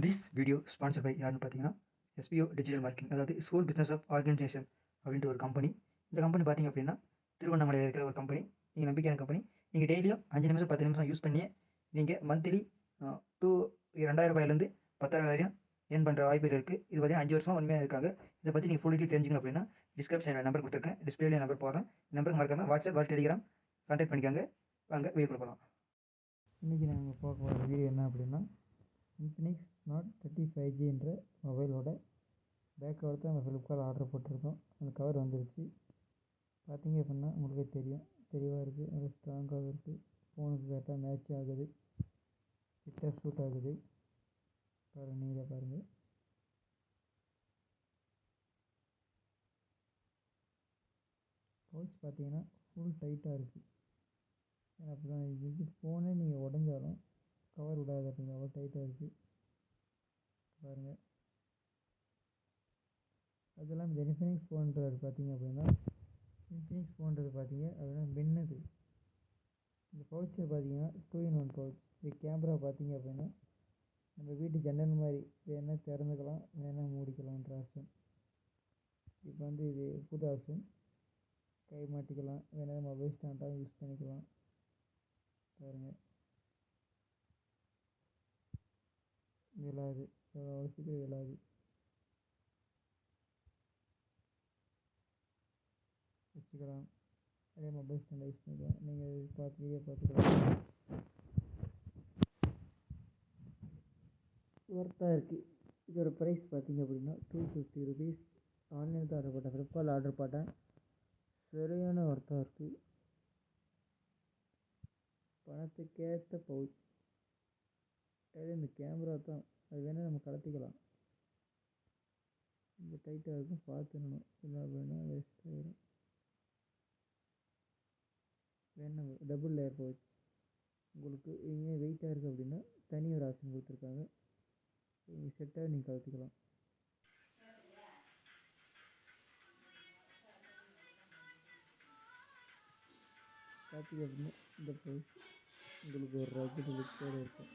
This video sponsor by யாருன்னு பார்த்தீங்கன்னா SPO digital marketing, அதாவது ஸ்கூல் பிஸ்னஸ் ஆஃப் ஆர்கனைசேஷன் அப்படின்ற ஒரு கம்பெனி. இந்த கம்பெனி பார்த்தீங்க அப்படின்னா திருவண்ணாமலையில் இருக்கிற ஒரு கம்பெனி. நீங்கள் நம்பிக்கையான கம்பெனி. நீங்கள் டெய்லியும் 5 நிமிஷம் 10 நிமிஷம் யூஸ் பண்ணி நீங்கள் மந்த்லி டூ 2000 ரூபாயிலேருந்து 10,000 வரையும் ஏர்ன் பண்ணுற வாய்ப்புகள் இருக்குது. இது பார்த்தீங்கன்னா 5 வருஷமாக உண்மையாக இருக்காங்க. இதை பற்றி நீங்கள் ஃபுல் டீட்டெயில் தெரிஞ்சுக்கணும் அப்படின்னா டிஸ்கிரிப்ஷனில் நம்பர் கொடுத்துருக்கேன், டிஸ்பிளேல நம்பர் போடுறேன். நம்பருக்கு மறக்காமல் வாட்ஸ்அப் ஆர் டெலிகிராம் கான்டாக்ட் பண்ணிக்காங்க. வாங்க வீடியோ கொடுக்கலாம். இன்றைக்கி நாங்கள் பார்க்க போகிற வீடியோ என்ன அப்படின்னா இன்ஃபினிக்ஸ் நாட் 35G என்ற மொபைலோட பேக் கவர் தான் நம்ம ஃப்ளிப்கார்ட் ஆர்டர் போட்டிருக்கோம். அந்த கவர் வந்துருச்சு. பார்த்தீங்க அப்படின்னா உங்களுக்கே தெரியும், தெளிவாக இருக்குது, நல்லா ஸ்ட்ராங்காக இருக்குது. ஃபோனுக்கு கரெக்டாக மேட்ச் ஆகுது, ஃபிட்டாக சூட் ஆகுது. பாருங்கள், நீங்களே பாருங்கள். பவுச் பார்த்தீங்கன்னா ஃபுல் டைட்டாக இருக்குது. ஏன்னா அப்போ தான் இது ஃபோனே நீங்கள் உடஞ்சாலும் கவர் விடாது அப்படிங்க, அவ்வளோ டைட்டாக இருக்குது. பாருங்கள். அதெல்லாம் இந்த இன்ஃபினிக்ஸ் ஃபோன்றது பார்த்தீங்க அப்படின்னா அப்படின்னா மின்னுது. இந்த பவுச்சில் பார்த்தீங்கன்னா 2-in-1 பவுச். இது கேமரா பார்த்தீங்க அப்படின்னா நம்ம வீட்டு ஜன்னல் மாதிரி வேணால் திறந்துக்கலாம், வேணால் மூடிக்கலான்ற ஆப்ஷன். இப்போ இது புது ஆப்ஷன். கை மாட்டிக்கலாம், வேணால் மொபைல் ஸ்டாண்டாக யூஸ் பண்ணிக்கலாம். பாருங்கள், விழாது, அவசியம் விழாது. வச்சுக்கலாம், அதே மொபைல் ஸ்டாண்டை யூஸ் பண்ணிக்கலாம். நீங்கள் வீடியோ பார்த்துக்கலாம். ஒர்த்தாக இருக்குது. இதோட ப்ரைஸ் பார்த்தீங்க அப்படின்னா 250 ருபீஸ். ஆன்லைனில் தான் ஆர்டர் போட்டேன், ஃப்ளிப்கார்ட்டில் ஆர்டர் போட்டேன். சரியான ஒர்த்தாக இருக்குது. பணத்துக்கேற்ற பவுச். அது இந்த கேமரா தான், அது வேணால் நம்ம கலத்திக்கலாம். இந்த டைட்டாக இருக்கும், பார்த்துடணும், இல்லை அப்படின்னா வேஸ்ட் ஆகிடும். வேணால் டபுள் லேயர் பவுச். உங்களுக்கு இங்கே வெயிட்டாக இருக்குது அப்படின்னா தனி ஒரு ஆப்ஷன் கொடுத்துருக்காங்க, நீங்கள் செட்டாக நீங்கள் கலத்திக்கலாம். பார்த்தீங்க அப்படின்னா இந்த பவுச் உங்களுக்கு ஒரு ரகுடு லுக்கோடு இருக்கும்.